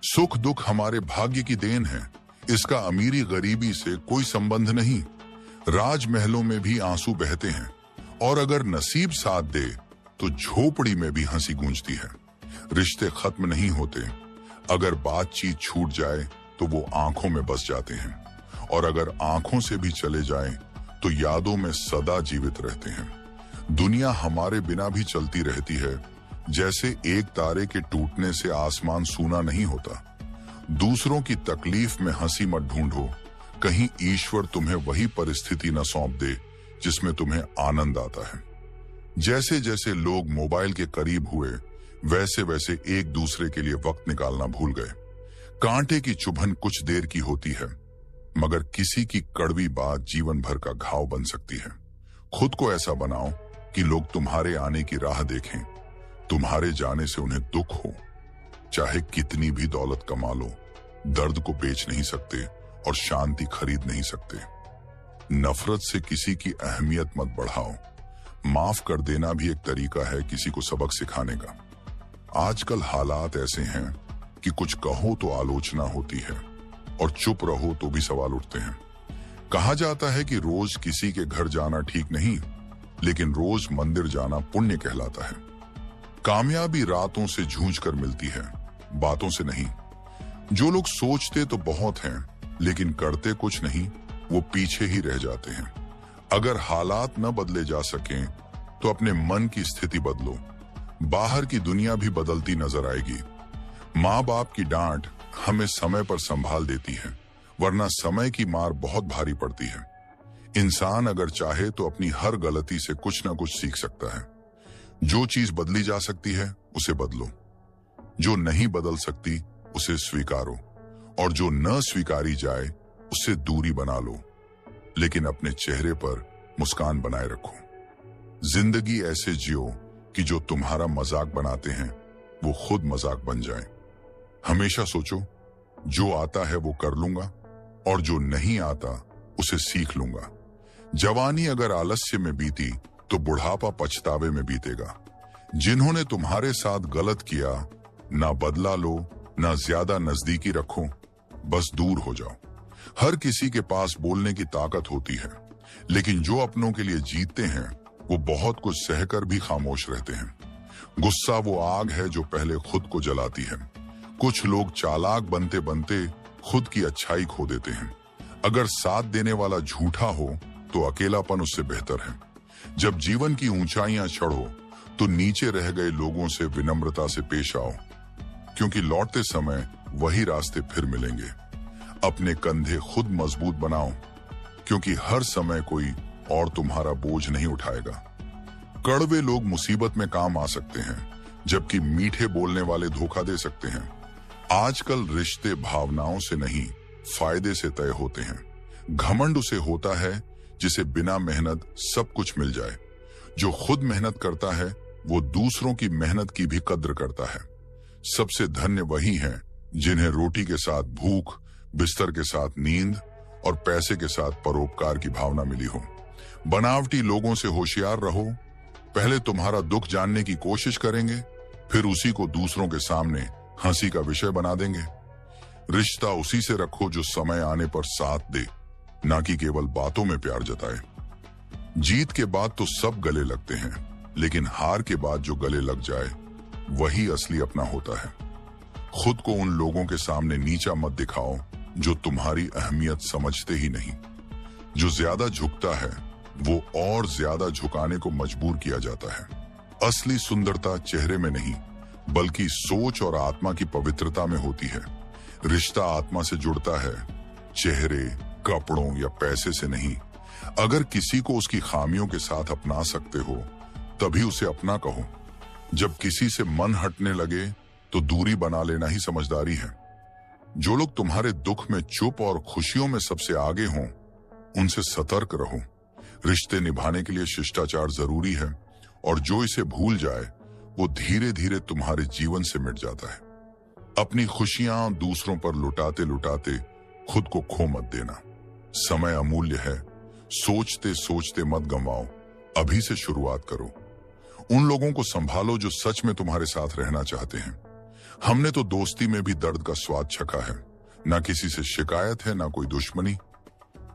सुख दुख हमारे भाग्य की देन है। इसका अमीरी गरीबी से कोई संबंध नहीं। राजमहलों में भी आंसू बहते हैं और अगर नसीब साथ दे तो झोपड़ी में भी हंसी गूंजती है। रिश्ते खत्म नहीं होते। अगर बातचीत छूट जाए तो वो आंखों में बस जाते हैं और अगर आंखों से भी चले जाएं तो यादों में सदा जीवित रहते हैं। दुनिया हमारे बिना भी चलती रहती है। जैसे एक तारे के टूटने से आसमान सूना नहीं होता। दूसरों की तकलीफ में हंसी मत ढूंढो, कहीं ईश्वर तुम्हें वही परिस्थिति न सौंप दे जिसमें तुम्हें आनंद आता है। जैसे जैसे लोग मोबाइल के करीब हुए वैसे वैसे एक दूसरे के लिए वक्त निकालना भूल गए। कांटे की चुभन कुछ देर की होती है, मगर किसी की कड़वी बात जीवन भर का घाव बन सकती है। खुद को ऐसा बनाओ कि लोग तुम्हारे आने की राह देखें। तुम्हारे जाने से उन्हें दुख हो। चाहे कितनी भी दौलत कमा लो, दर्द को बेच नहीं सकते और शांति खरीद नहीं सकते। नफरत से किसी की अहमियत मत बढ़ाओ। माफ कर देना भी एक तरीका है किसी को सबक सिखाने का। आजकल हालात ऐसे हैं कि कुछ कहो तो आलोचना होती है और चुप रहो तो भी सवाल उठते हैं। कहा जाता है कि रोज किसी के घर जाना ठीक नहीं, लेकिन रोज मंदिर जाना पुण्य कहलाता है। कामयाबी रातों से जूझ कर मिलती है, बातों से नहीं। जो लोग सोचते तो बहुत हैं, लेकिन करते कुछ नहीं, वो पीछे ही रह जाते हैं। अगर हालात न बदले जा सकें तो अपने मन की स्थिति बदलो। बाहर की दुनिया भी बदलती नजर आएगी। माँ बाप की डांट हमें समय पर संभाल देती है, वरना समय की मार बहुत भारी पड़ती है। इंसान अगर चाहे तो अपनी हर गलती से कुछ ना कुछ सीख सकता है। जो चीज बदली जा सकती है उसे बदलो, जो नहीं बदल सकती उसे स्वीकारो और जो न स्वीकारी जाए उससे दूरी बना लो, लेकिन अपने चेहरे पर मुस्कान बनाए रखो। जिंदगी ऐसे जियो कि जो तुम्हारा मजाक बनाते हैं वो खुद मजाक बन जाए। हमेशा सोचो, जो आता है वो कर लूंगा और जो नहीं आता उसे सीख लूंगा। जवानी अगर आलस्य में बीती तो बुढ़ापा पछतावे में बीतेगा। जिन्होंने तुम्हारे साथ गलत किया, ना बदला लो, ना ज्यादा नजदीकी रखो, बस दूर हो जाओ। हर किसी के पास बोलने की ताकत होती है, लेकिन जो अपनों के लिए जीतते हैं वो बहुत कुछ सहकर भी खामोश रहते हैं। गुस्सा वो आग है जो पहले खुद को जलाती है। कुछ लोग चालाक बनते बनते खुद की अच्छाई खो देते हैं। अगर साथ देने वाला झूठा हो तो अकेलापन उससे बेहतर है। जब जीवन की ऊंचाइयां चढ़ो तो नीचे रह गए लोगों से विनम्रता से पेश आओ, क्योंकि लौटते समय वही रास्ते फिर मिलेंगे। अपने कंधे खुद मजबूत बनाओ, क्योंकि हर समय कोई और तुम्हारा बोझ नहीं उठाएगा। कड़वे लोग मुसीबत में काम आ सकते हैं, जबकि मीठे बोलने वाले धोखा दे सकते हैं। आजकल रिश्ते भावनाओं से नहीं, फायदे से तय होते हैं। घमंड उसे होता है जिसे बिना मेहनत सब कुछ मिल जाए। जो खुद मेहनत करता है वो दूसरों की मेहनत की भी कद्र करता है। सबसे धन्य वही हैं जिन्हें रोटी के साथ भूख, बिस्तर के साथ नींद और पैसे के साथ परोपकार की भावना मिली हो। बनावटी लोगों से होशियार रहो। पहले तुम्हारा दुख जानने की कोशिश करेंगे, फिर उसी को दूसरों के सामने हंसी का विषय बना देंगे। रिश्ता उसी से रखो जो समय आने पर साथ दे, ना कि केवल बातों में प्यार जताए। जीत के बाद तो सब गले लगते हैं, लेकिन हार के बाद जो गले लग जाए वही असली अपना होता है। खुद को उन लोगों के सामने नीचा मत दिखाओ जो तुम्हारी अहमियत समझते ही नहीं। जो ज्यादा झुकता है वो और ज्यादा झुकाने को मजबूर किया जाता है। असली सुंदरता चेहरे में नहीं, बल्कि सोच और आत्मा की पवित्रता में होती है। रिश्ता आत्मा से जुड़ता है, चेहरे, कपड़ों या पैसे से नहीं। अगर किसी को उसकी खामियों के साथ अपना सकते हो तभी उसे अपना कहो। जब किसी से मन हटने लगे तो दूरी बना लेना ही समझदारी है। जो लोग तुम्हारे दुख में चुप और खुशियों में सबसे आगे हों, उनसे सतर्क रहो। रिश्ते निभाने के लिए शिष्टाचार जरूरी है, और जो इसे भूल जाए वो धीरे धीरे तुम्हारे जीवन से मिट जाता है। अपनी खुशियां दूसरों पर लुटाते लुटाते खुद को खो मत देना। समय अमूल्य है, सोचते सोचते मत गंवाओ, अभी से शुरुआत करो। उन लोगों को संभालो जो सच में तुम्हारे साथ रहना चाहते हैं। हमने तो दोस्ती में भी दर्द का स्वाद चखा है। ना किसी से शिकायत है, ना कोई दुश्मनी।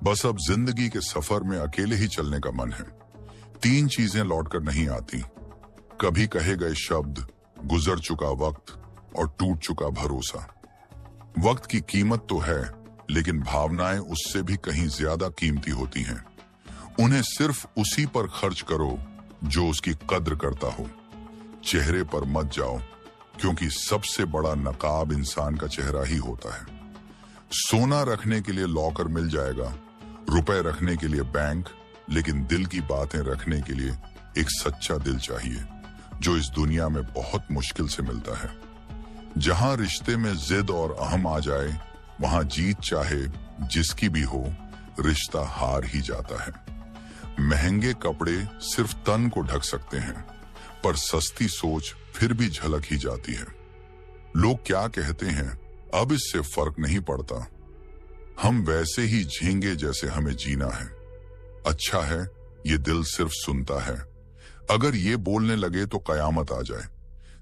बस अब जिंदगी के सफर में अकेले ही चलने का मन है। 3 चीजें लौटकर नहीं आती, कभी कहे गए शब्द, गुजर चुका वक्त और टूट चुका भरोसा। वक्त की कीमत तो है, लेकिन भावनाएं उससे भी कहीं ज्यादा कीमती होती हैं। उन्हें सिर्फ उसी पर खर्च करो जो उसकी कद्र करता हो। चेहरे पर मत जाओ, क्योंकि सबसे बड़ा नकाब इंसान का चेहरा ही होता है। सोना रखने के लिए लॉकर मिल जाएगा, रुपए रखने के लिए बैंक, लेकिन दिल की बातें रखने के लिए एक सच्चा दिल चाहिए, जो इस दुनिया में बहुत मुश्किल से मिलता है। जहां रिश्ते में जिद और अहम आ जाए, वहां जीत चाहे जिसकी भी हो, रिश्ता हार ही जाता है। महंगे कपड़े सिर्फ तन को ढक सकते हैं, पर सस्ती सोच फिर भी झलक ही जाती है। लोग क्या कहते हैं, अब इससे फर्क नहीं पड़ता। हम वैसे ही झींगे जैसे हमें जीना है। अच्छा है ये दिल सिर्फ सुनता है, अगर ये बोलने लगे तो कयामत आ जाए।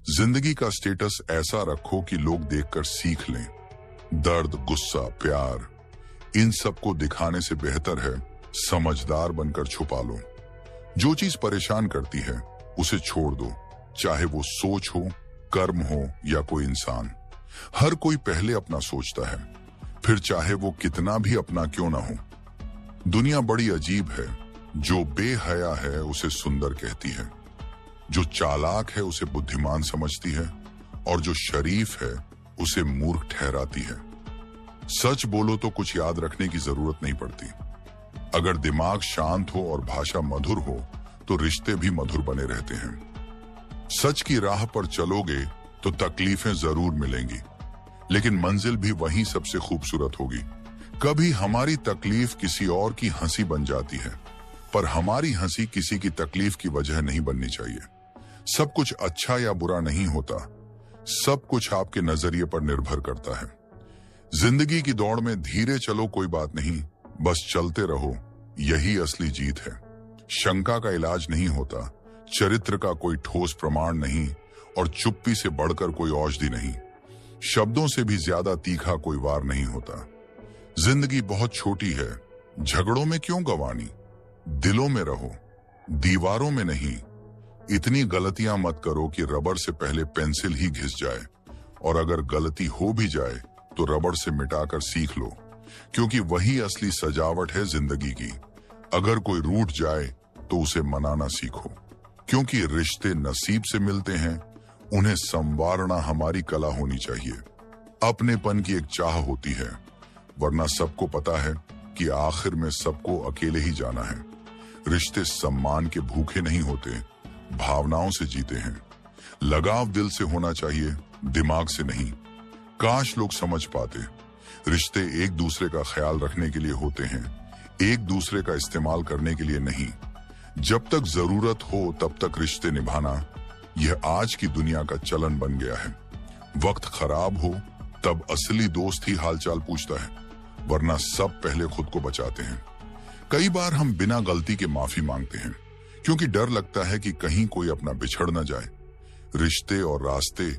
जिंदगी का स्टेटस ऐसा रखो कि लोग देखकर सीख लें। दर्द, गुस्सा, प्यार, इन सबको दिखाने से बेहतर है समझदार बनकर छुपा लो। जो चीज परेशान करती है उसे छोड़ दो, चाहे वो सोच हो, कर्म हो या कोई इंसान। हर कोई पहले अपना सोचता है, फिर चाहे वो कितना भी अपना क्यों ना हो। दुनिया बड़ी अजीब है, जो बेहया है उसे सुंदर कहती है, जो चालाक है उसे बुद्धिमान समझती है, और जो शरीफ है उसे मूर्ख ठहराती है। सच बोलो तो कुछ याद रखने की जरूरत नहीं पड़ती। अगर दिमाग शांत हो और भाषा मधुर हो तो रिश्ते भी मधुर बने रहते हैं। सच की राह पर चलोगे तो तकलीफें जरूर मिलेंगी, लेकिन मंजिल भी वहीं सबसे खूबसूरत होगी। कभी हमारी तकलीफ किसी और की हंसी बन जाती है, पर हमारी हंसी किसी की तकलीफ की वजह नहीं बननी चाहिए। सब कुछ अच्छा या बुरा नहीं होता, सब कुछ आपके नजरिए पर निर्भर करता है। जिंदगी की दौड़ में धीरे चलो कोई बात नहीं, बस चलते रहो, यही असली जीत है। शंका का इलाज नहीं होता, चरित्र का कोई ठोस प्रमाण नहीं, और चुप्पी से बढ़कर कोई औषधि नहीं। शब्दों से भी ज्यादा तीखा कोई वार नहीं होता। जिंदगी बहुत छोटी है, झगड़ों में क्यों गंवानी, दिलों में रहो, दीवारों में नहीं। इतनी गलतियां मत करो कि रबड़ से पहले पेंसिल ही घिस जाए, और अगर गलती हो भी जाए तो रबड़ से मिटाकर सीख लो, क्योंकि वही असली सजावट है जिंदगी की। अगर कोई रूठ जाए तो उसे मनाना सीखो, क्योंकि रिश्ते नसीब से मिलते हैं, उन्हें संवारना हमारी कला होनी चाहिए। अपनेपन की एक चाह होती है, वरना सबको पता है कि आखिर में सबको अकेले ही जाना है। रिश्ते सम्मान के भूखे नहीं होते, भावनाओं से जीते हैं। लगाव दिल से होना चाहिए, दिमाग से नहीं। काश लोग समझ पाते, रिश्ते एक दूसरे का ख्याल रखने के लिए होते हैं, एक दूसरे का इस्तेमाल करने के लिए नहीं। जब तक जरूरत हो तब तक रिश्ते निभाना, यह आज की दुनिया का चलन बन गया है। वक्त खराब हो तब असली दोस्त ही हालचाल पूछता है, वरना सब पहले खुद को बचाते हैं। कई बार हम बिना गलती के माफी मांगते हैं, क्योंकि डर लगता है कि कहीं कोई अपना बिछड़ न जाए। रिश्ते और रास्ते,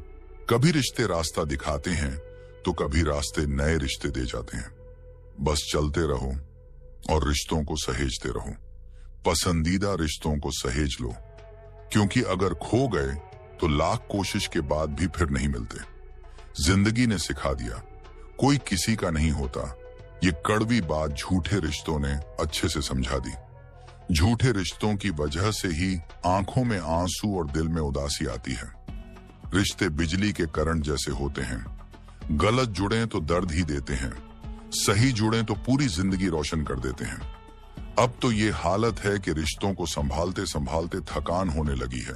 कभी रिश्ते रास्ता दिखाते हैं तो कभी रास्ते नए रिश्ते दे जाते हैं। बस चलते रहो और रिश्तों को सहेजते रहो। पसंदीदा रिश्तों को सहेज लो, क्योंकि अगर खो गए तो लाख कोशिश के बाद भी फिर नहीं मिलते। जिंदगी ने सिखा दिया, कोई किसी का नहीं होता। ये कड़वी बात झूठे रिश्तों ने अच्छे से समझा दी। झूठे रिश्तों की वजह से ही आंखों में आंसू और दिल में उदासी आती है। रिश्ते बिजली के करंट जैसे होते हैं, गलत जुड़े तो दर्द ही देते हैं, सही जुड़े तो पूरी जिंदगी रोशन कर देते हैं। अब तो ये हालत है कि रिश्तों को संभालते संभालते थकान होने लगी है।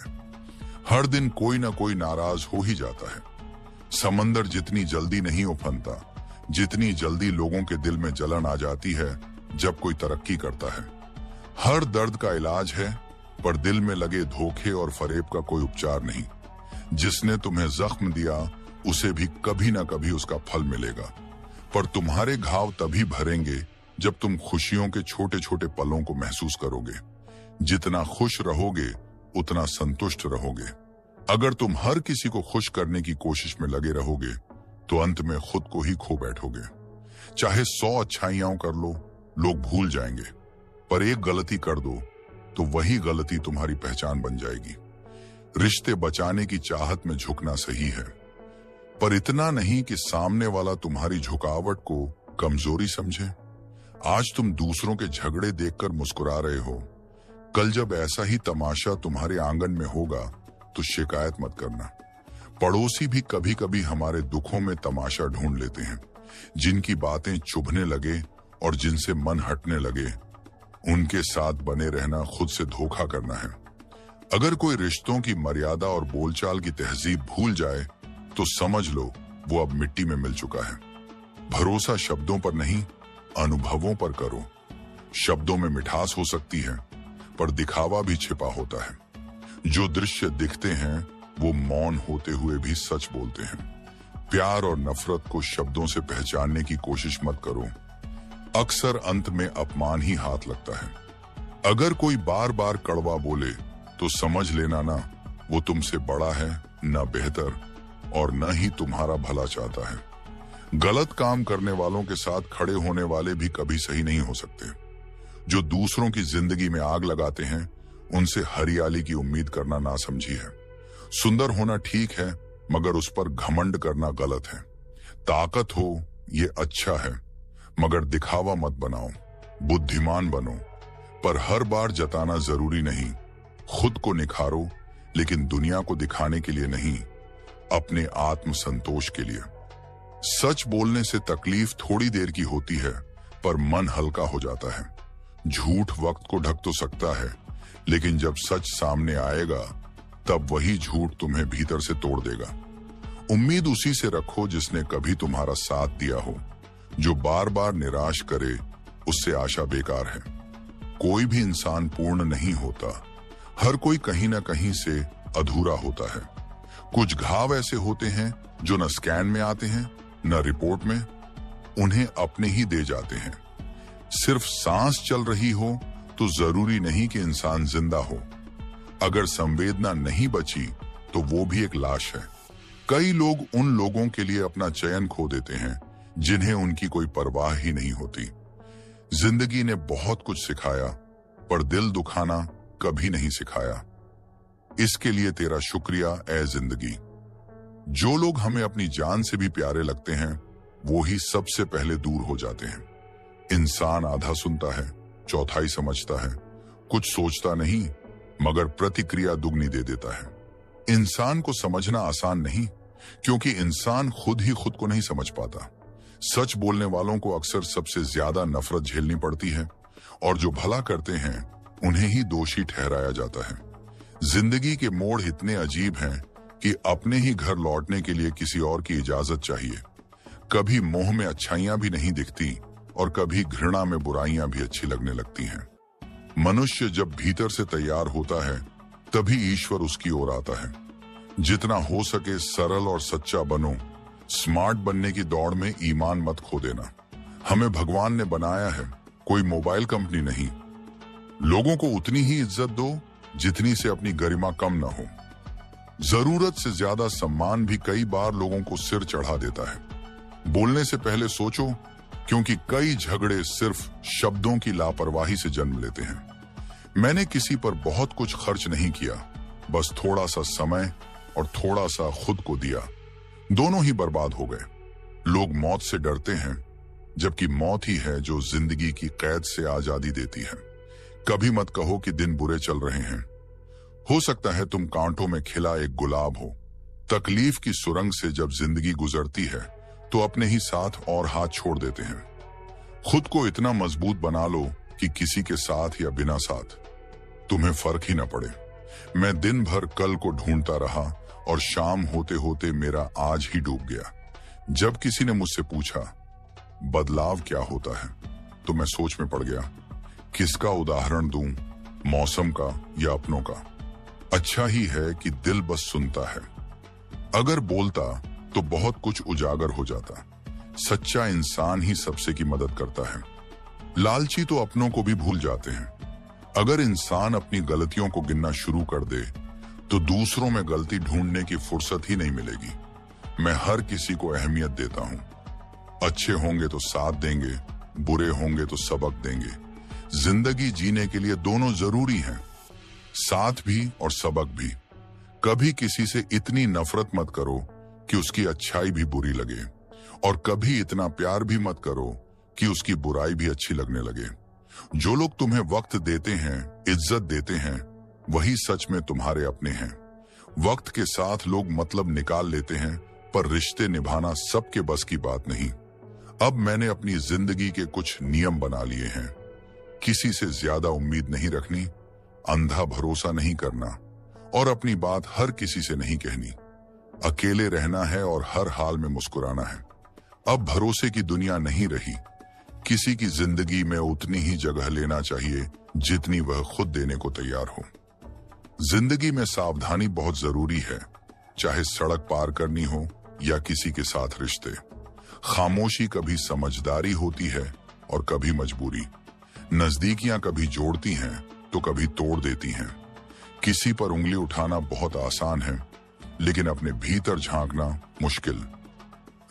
हर दिन कोई ना कोई नाराज हो ही जाता है। समंदर जितनी जल्दी नहीं उफनता, जितनी जल्दी लोगों के दिल में जलन आ जाती है जब कोई तरक्की करता है। हर दर्द का इलाज है, पर दिल में लगे धोखे और फरेब का कोई उपचार नहीं। जिसने तुम्हें जख्म दिया उसे भी कभी ना कभी उसका फल मिलेगा, पर तुम्हारे घाव तभी भरेंगे जब तुम खुशियों के छोटे छोटे पलों को महसूस करोगे। जितना खुश रहोगे उतना संतुष्ट रहोगे। अगर तुम हर किसी को खुश करने की कोशिश में लगे रहोगे तो अंत में खुद को ही खो बैठोगे। चाहे 100 अच्छाइयां कर लो, लोग भूल जाएंगे, पर एक गलती कर दो तो वही गलती तुम्हारी पहचान बन जाएगी। रिश्ते बचाने की चाहत में झुकना सही है, पर इतना नहीं कि सामने वाला तुम्हारी झुकावट को कमजोरी समझे। आज तुम दूसरों के झगड़े देखकर मुस्कुरा रहे हो, कल जब ऐसा ही तमाशा तुम्हारे आंगन में होगा तो शिकायत मत करना। पड़ोसी भी कभी कभी हमारे दुखों में तमाशा ढूंढ लेते हैं। जिनकी बातें चुभने लगे और जिनसे मन हटने लगे, उनके साथ बने रहना खुद से धोखा करना है। अगर कोई रिश्तों की मर्यादा और बोलचाल की तहजीब भूल जाए तो समझ लो वो अब मिट्टी में मिल चुका है। भरोसा शब्दों पर नहीं, अनुभवों पर करो। शब्दों में मिठास हो सकती है, पर दिखावा भी छिपा होता है। जो दृश्य दिखते हैं वो मौन होते हुए भी सच बोलते हैं। प्यार और नफरत को शब्दों से पहचानने की कोशिश मत करो, अक्सर अंत में अपमान ही हाथ लगता है। अगर कोई बार बार कड़वा बोले तो समझ लेना ना, वो तुमसे बड़ा है, न बेहतर, और न ही तुम्हारा भला चाहता है। गलत काम करने वालों के साथ खड़े होने वाले भी कभी सही नहीं हो सकते। जो दूसरों की जिंदगी में आग लगाते हैं, उनसे हरियाली की उम्मीद करना ना समझी है। सुंदर होना ठीक है, मगर उस पर घमंड करना गलत है। ताकत हो ये अच्छा है, मगर दिखावा मत बनाओ। बुद्धिमान बनो, पर हर बार जताना जरूरी नहीं। खुद को निखारो, लेकिन दुनिया को दिखाने के लिए नहीं, अपने आत्म संतोष के लिए। सच बोलने से तकलीफ थोड़ी देर की होती है, पर मन हल्का हो जाता है। झूठ वक्त को ढक तो सकता है, लेकिन जब सच सामने आएगा तब वही झूठ तुम्हें भीतर से तोड़ देगा। उम्मीद उसी से रखो जिसने कभी तुम्हारा साथ दिया हो। जो बार बार निराश करे, उससे आशा बेकार है। कोई भी इंसान पूर्ण नहीं होता, हर कोई कहीं ना कहीं से अधूरा होता है। कुछ घाव ऐसे होते हैं जो न स्कैन में आते हैं न रिपोर्ट में, उन्हें अपने ही दे जाते हैं। सिर्फ सांस चल रही हो तो जरूरी नहीं कि इंसान जिंदा हो। अगर संवेदना नहीं बची तो वो भी एक लाश है। कई लोग उन लोगों के लिए अपना चयन खो देते हैं जिन्हें उनकी कोई परवाह ही नहीं होती। जिंदगी ने बहुत कुछ सिखाया, पर दिल दुखाना कभी नहीं सिखाया। इसके लिए तेरा शुक्रिया ए जिंदगी। जो लोग हमें अपनी जान से भी प्यारे लगते हैं, वो ही सबसे पहले दूर हो जाते हैं। इंसान आधा सुनता है, चौथाई समझता है, कुछ सोचता नहीं, मगर प्रतिक्रिया दुगनी दे देता है। इंसान को समझना आसान नहीं, क्योंकि इंसान खुद ही खुद को नहीं समझ पाता। सच बोलने वालों को अक्सर सबसे ज्यादा नफरत झेलनी पड़ती है, और जो भला करते हैं उन्हें ही दोषी ठहराया जाता है। जिंदगी के मोड़ इतने अजीब हैं कि अपने ही घर लौटने के लिए किसी और की इजाजत चाहिए। कभी मोह में अच्छाइयां भी नहीं दिखती, और कभी घृणा में बुराइयां भी अच्छी लगने लगती हैं। मनुष्य जब भीतर से तैयार होता है, तभी ईश्वर उसकी ओर आता है। जितना हो सके सरल और सच्चा बनो। स्मार्ट बनने की दौड़ में ईमान मत खो देना। हमें भगवान ने बनाया है, कोई मोबाइल कंपनी नहीं। लोगों को उतनी ही इज्जत दो जितनी से अपनी गरिमा कम न हो। जरूरत से ज्यादा सम्मान भी कई बार लोगों को सिर चढ़ा देता है। बोलने से पहले सोचो, क्योंकि कई झगड़े सिर्फ शब्दों की लापरवाही से जन्म लेते हैं। मैंने किसी पर बहुत कुछ खर्च नहीं किया, बस थोड़ा सा समय और थोड़ा सा खुद को दिया। दोनों ही बर्बाद हो गए। लोग मौत से डरते हैं, जबकि मौत ही है जो जिंदगी की कैद से आजादी देती है। कभी मत कहो कि दिन बुरे चल रहे हैं। हो सकता है तुम कांटों में खिला एक गुलाब हो। तकलीफ की सुरंग से जब जिंदगी गुजरती है तो अपने ही साथ और हाथ छोड़ देते हैं। खुद को इतना मजबूत बना लो कि किसी के साथ या बिना साथ तुम्हें फर्क ही न पड़े। मैं दिन भर कल को ढूंढता रहा, और शाम होते होते मेरा आज ही डूब गया। जब किसी ने मुझसे पूछा बदलाव क्या होता है, तो मैं सोच में पड़ गया। किसका उदाहरण दूं, मौसम का या अपनों का? अच्छा ही है कि दिल बस सुनता है। अगर बोलता तो बहुत कुछ उजागर हो जाता। सच्चा इंसान ही सबसे की मदद करता है। लालची तो अपनों को भी भूल जाते हैं। अगर इंसान अपनी गलतियों को गिनना शुरू कर दे तो दूसरों में गलती ढूंढने की फुर्सत ही नहीं मिलेगी। मैं हर किसी को अहमियत देता हूं। अच्छे होंगे तो साथ देंगे, बुरे होंगे तो सबक देंगे। जिंदगी जीने के लिए दोनों जरूरी हैं, साथ भी और सबक भी। कभी किसी से इतनी नफरत मत करो कि उसकी अच्छाई भी बुरी लगे, और कभी इतना प्यार भी मत करो कि उसकी बुराई भी अच्छी लगने लगे। जो लोग तुम्हें वक्त देते हैं, इज्जत देते हैं, वही सच में तुम्हारे अपने हैं। वक्त के साथ लोग मतलब निकाल लेते हैं, पर रिश्ते निभाना सबके बस की बात नहीं। अब मैंने अपनी जिंदगी के कुछ नियम बना लिए हैं। किसी से ज्यादा उम्मीद नहीं रखनी, अंधा भरोसा नहीं करना, और अपनी बात हर किसी से नहीं कहनी। अकेले रहना है और हर हाल में मुस्कुराना है। अब भरोसे की दुनिया नहीं रही। किसी की जिंदगी में उतनी ही जगह लेना चाहिए जितनी वह खुद देने को तैयार हो। जिंदगी में सावधानी बहुत जरूरी है, चाहे सड़क पार करनी हो या किसी के साथ रिश्ते। खामोशी कभी समझदारी होती है और कभी मजबूरी। नजदीकियां कभी जोड़ती हैं तो कभी तोड़ देती हैं। किसी पर उंगली उठाना बहुत आसान है, लेकिन अपने भीतर झांकना मुश्किल।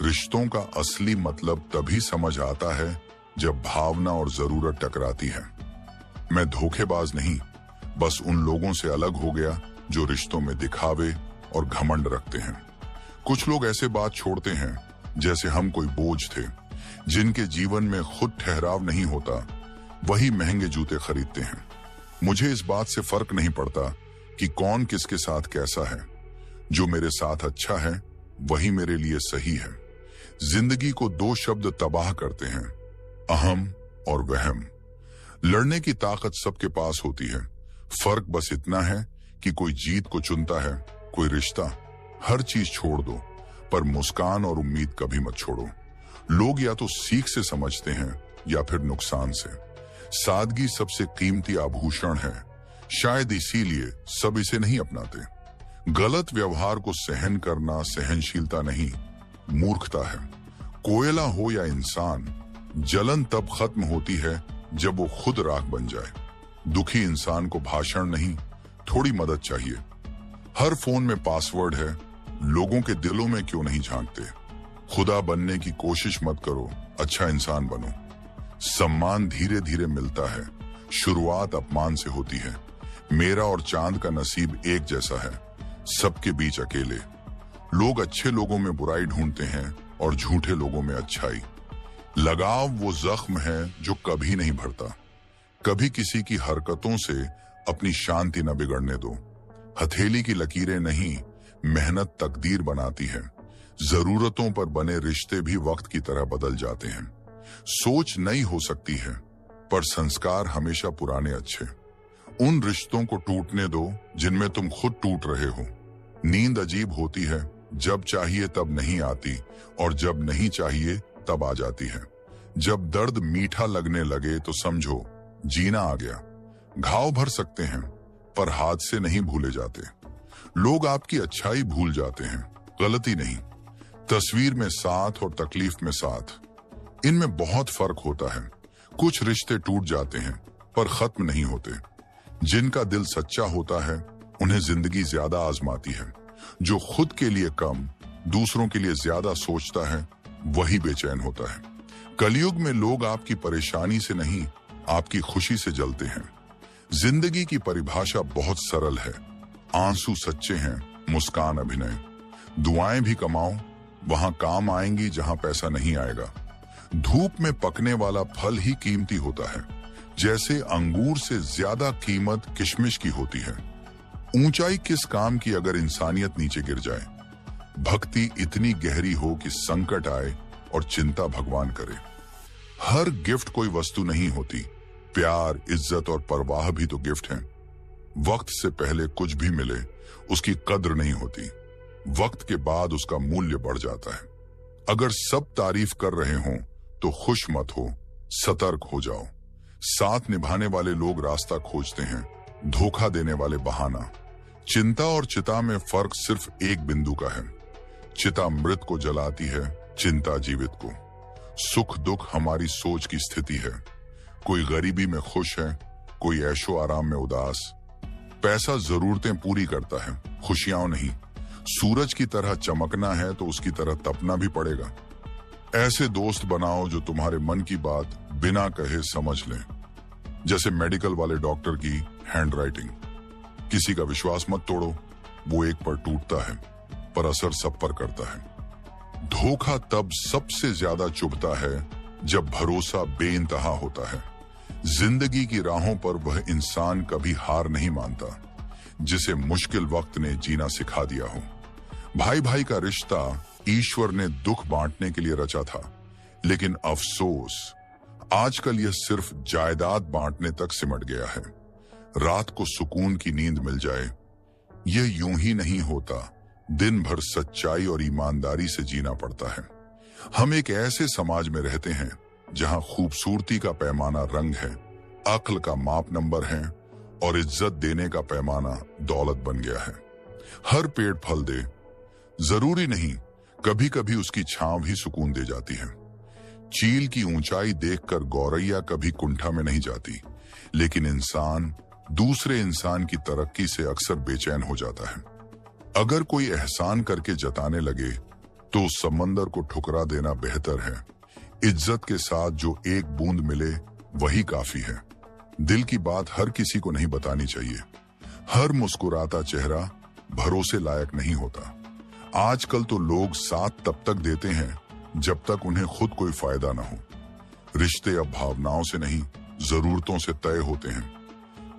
रिश्तों का असली मतलब तभी समझ आता है जब भावना और जरूरत टकराती है। मैं धोखेबाज नहीं, बस उन लोगों से अलग हो गया जो रिश्तों में दिखावे और घमंड रखते हैं। कुछ लोग ऐसे बात छोड़ते हैं जैसे हम कोई बोझ थे। जिनके जीवन में खुद ठहराव नहीं होता, वही महंगे जूते खरीदते हैं। मुझे इस बात से फर्क नहीं पड़ता कि कौन किसके साथ कैसा है। जो मेरे साथ अच्छा है वही मेरे लिए सही है। जिंदगी को दो शब्द तबाह करते हैं, अहम और वहम। लड़ने की ताकत सबके पास होती है, फर्क बस इतना है कि कोई जीत को चुनता है, कोई रिश्ता। हर चीज छोड़ दो, पर मुस्कान और उम्मीद कभी मत छोड़ो। लोग या तो सीख से समझते हैं या फिर नुकसान से। सादगी सबसे कीमती आभूषण है, शायद इसीलिए सब इसे नहीं अपनाते। गलत व्यवहार को सहन करना सहनशीलता नहीं, मूर्खता है। कोयला हो या इंसान, जलन तब खत्म होती है जब वो खुद राख बन जाए। दुखी इंसान को भाषण नहीं, थोड़ी मदद चाहिए। हर फोन में पासवर्ड है, लोगों के दिलों में क्यों नहीं झांकते। खुदा बनने की कोशिश मत करो, अच्छा इंसान बनो। सम्मान धीरे धीरे मिलता है, शुरुआत अपमान से होती है। मेरा और चांद का नसीब एक जैसा है, सबके बीच अकेले। लोग अच्छे लोगों में बुराई ढूंढते हैं और झूठे लोगों में अच्छाई। लगाव वो जख्म है जो कभी नहीं भरता। कभी किसी की हरकतों से अपनी शांति न बिगड़ने दो। हथेली की लकीरें नहीं, मेहनत तकदीर बनाती है। जरूरतों पर बने रिश्ते भी वक्त की तरह बदल जाते हैं। सोच नई हो सकती है, पर संस्कार हमेशा पुराने अच्छे। उन रिश्तों को टूटने दो जिनमें तुम खुद टूट रहे हो। नींद अजीब होती है, जब चाहिए तब नहीं आती, और जब नहीं चाहिए तब आ जाती है। जब दर्द मीठा लगने लगे तो समझो जीना आ गया। घाव भर सकते हैं, पर हादसे नहीं भूले जाते। लोग आपकी अच्छाई भूल जाते हैं, गलती नहीं। तस्वीर में साथ और तकलीफ में साथ, इनमें बहुत फर्क होता है। कुछ रिश्ते टूट जाते हैं पर खत्म नहीं होते। जिनका दिल सच्चा होता है उन्हें जिंदगी ज्यादा आजमाती है। जो खुद के लिए कम, दूसरों के लिए ज्यादा सोचता है, वही बेचैन होता है। कलयुग में लोग आपकी परेशानी से नहीं, आपकी खुशी से जलते हैं। जिंदगी की परिभाषा बहुत सरल है, आंसू सच्चे हैं, मुस्कान अभिनय। दुआएं भी कमाओ, वहां काम आएंगी जहां पैसा नहीं आएगा। धूप में पकने वाला फल ही कीमती होता है, जैसे अंगूर से ज्यादा कीमत किशमिश की होती है। ऊंचाई किस काम की अगर इंसानियत नीचे गिर जाए। भक्ति इतनी गहरी हो कि संकट आए और चिंता भगवान करे। हर गिफ्ट कोई वस्तु नहीं होती, प्यार, इज्जत और परवाह भी तो गिफ्ट हैं। वक्त से पहले कुछ भी मिले उसकी कद्र नहीं होती, वक्त के बाद उसका मूल्य बढ़ जाता है। अगर सब तारीफ कर रहे हों तो खुश मत हो, सतर्क हो जाओ। साथ निभाने वाले लोग रास्ता खोजते हैं, धोखा देने वाले बहाना। चिंता और चिता में फर्क सिर्फ एक बिंदु का है। चिता मृत को जलाती है, चिंता जीवित को। सुख दुख हमारी सोच की स्थिति है। कोई गरीबी में खुश है, कोई ऐशो आराम में उदास। पैसा जरूरतें पूरी करता है, खुशियां नहीं। सूरज की तरह चमकना है तो उसकी तरह तपना भी पड़ेगा। ऐसे दोस्त बनाओ जो तुम्हारे मन की बात बिना कहे समझ लें, जैसे मेडिकल वाले डॉक्टर की हैंडराइटिंग। किसी का विश्वास मत तोड़ो, वो एक पर टूटता है पर असर सब पर करता है। धोखा तब सबसे ज्यादा चुभता है जब भरोसा बेइंतहा होता है। जिंदगी की राहों पर वह इंसान कभी हार नहीं मानता जिसे मुश्किल वक्त ने जीना सिखा दिया हो। भाई भाई का रिश्ता ईश्वर ने दुख बांटने के लिए रचा था, लेकिन अफसोस आजकल यह सिर्फ जायदाद बांटने तक सिमट गया है। रात को सुकून की नींद मिल जाए, यह यूं ही नहीं होता। दिन भर सच्चाई और ईमानदारी से जीना पड़ता है। हम एक ऐसे समाज में रहते हैं जहां खूबसूरती का पैमाना रंग है, अक्ल का माप नंबर है और इज्जत देने का पैमाना दौलत बन गया है। हर पेड़ फल दे जरूरी नहीं, कभी कभी उसकी छांव भी सुकून दे जाती है। चील की ऊंचाई देखकर गौरैया कभी कुंठा में नहीं जाती, लेकिन इंसान दूसरे इंसान की तरक्की से अक्सर बेचैन हो जाता है। अगर कोई एहसान करके जताने लगे तो उस समंदर को ठुकरा देना बेहतर है। इज्जत के साथ जो एक बूंद मिले वही काफी है। दिल की बात हर किसी को नहीं बतानी चाहिए। हर मुस्कुराता चेहरा भरोसे लायक नहीं होता। आजकल तो लोग साथ तब तक देते हैं जब तक उन्हें खुद कोई फायदा ना हो। रिश्ते अब भावनाओं से नहीं, जरूरतों से तय होते हैं।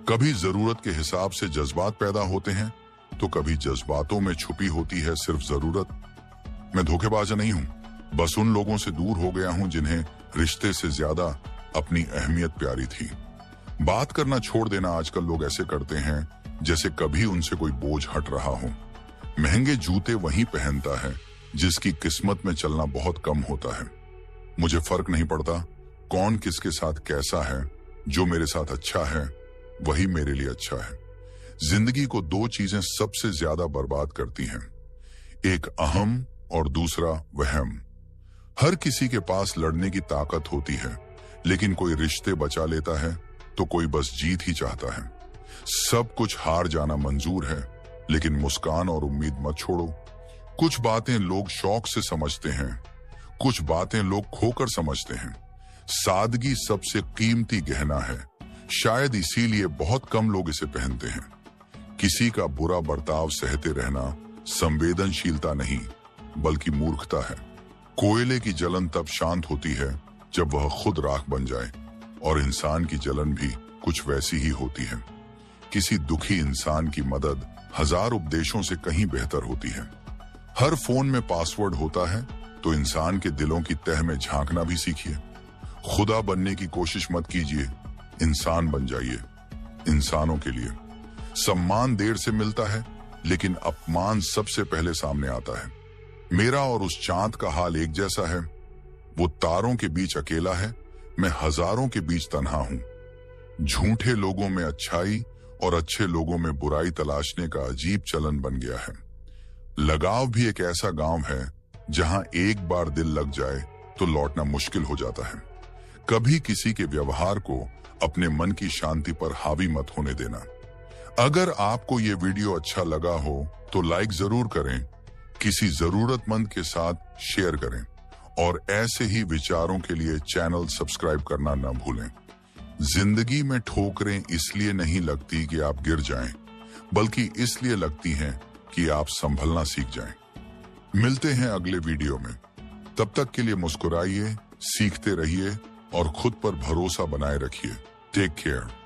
कभी जरूरत के हिसाब से जज्बात पैदा होते हैं तो कभी जज्बातों में छुपी होती है सिर्फ जरूरत। मैं धोखेबाज नहीं हूं, बस उन लोगों से दूर हो गया हूं जिन्हें रिश्ते से ज्यादा अपनी अहमियत प्यारी थी। बात करना छोड़ देना आजकल लोग ऐसे करते हैं जैसे कभी उनसे कोई बोझ हट रहा हो। महंगे जूते वही पहनता है जिसकी किस्मत में चलना बहुत कम होता है। मुझे फर्क नहीं पड़ता कौन किसके साथ कैसा है, जो मेरे साथ अच्छा है वही मेरे लिए अच्छा है। जिंदगी को दो चीजें सबसे ज्यादा बर्बाद करती हैं, एक अहम और दूसरा वहम। हर किसी के पास लड़ने की ताकत होती है, लेकिन कोई रिश्ते बचा लेता है तो कोई बस जीत ही चाहता है। सब कुछ हार जाना मंजूर है, लेकिन मुस्कान और उम्मीद मत छोड़ो। कुछ बातें लोग शौक से समझते हैं, कुछ बातें लोग खोकर समझते हैं। सादगी सबसे कीमती गहना है, शायद इसीलिए बहुत कम लोग इसे पहनते हैं। किसी का बुरा बर्ताव सहते रहना संवेदनशीलता नहीं बल्कि मूर्खता है। कोयले की जलन तब शांत होती है जब वह खुद राख बन जाए, और इंसान की जलन भी कुछ वैसी ही होती है। किसी दुखी इंसान की मदद हजार उपदेशों से कहीं बेहतर होती है। हर फोन में पासवर्ड होता है तो इंसान के दिलों की तह में झांकना भी सीखिए। खुदा बनने की कोशिश मत कीजिए, इंसान बन जाइए। इंसानों के लिए सम्मान देर से मिलता है, लेकिन अपमान सबसे पहले सामने आता है। मेरा और उस चांद का हाल एक जैसा है। वो तारों के बीच अकेला है, मैं हजारों के बीच तन्हा हूं। झूठे लोगों में अच्छाई और अच्छे लोगों में बुराई तलाशने का अजीब चलन बन गया है। लगाव भी एक ऐसा गांव है जहां एक बार दिल लग जाए तो लौटना मुश्किल हो जाता है। कभी किसी के व्यवहार को अपने मन की शांति पर हावी मत होने देना। अगर आपको ये वीडियो अच्छा लगा हो तो लाइक जरूर करें, किसी जरूरतमंद के साथ शेयर करें, और ऐसे ही विचारों के लिए चैनल सब्सक्राइब करना न भूलें। जिंदगी में ठोकरें इसलिए नहीं लगती कि आप गिर जाएं, बल्कि इसलिए लगती हैं कि आप संभलना सीख जाएं। मिलते हैं अगले वीडियो में, तब तक के लिए मुस्कुराइए, सीखते रहिए और खुद पर भरोसा बनाए रखिए। Take care.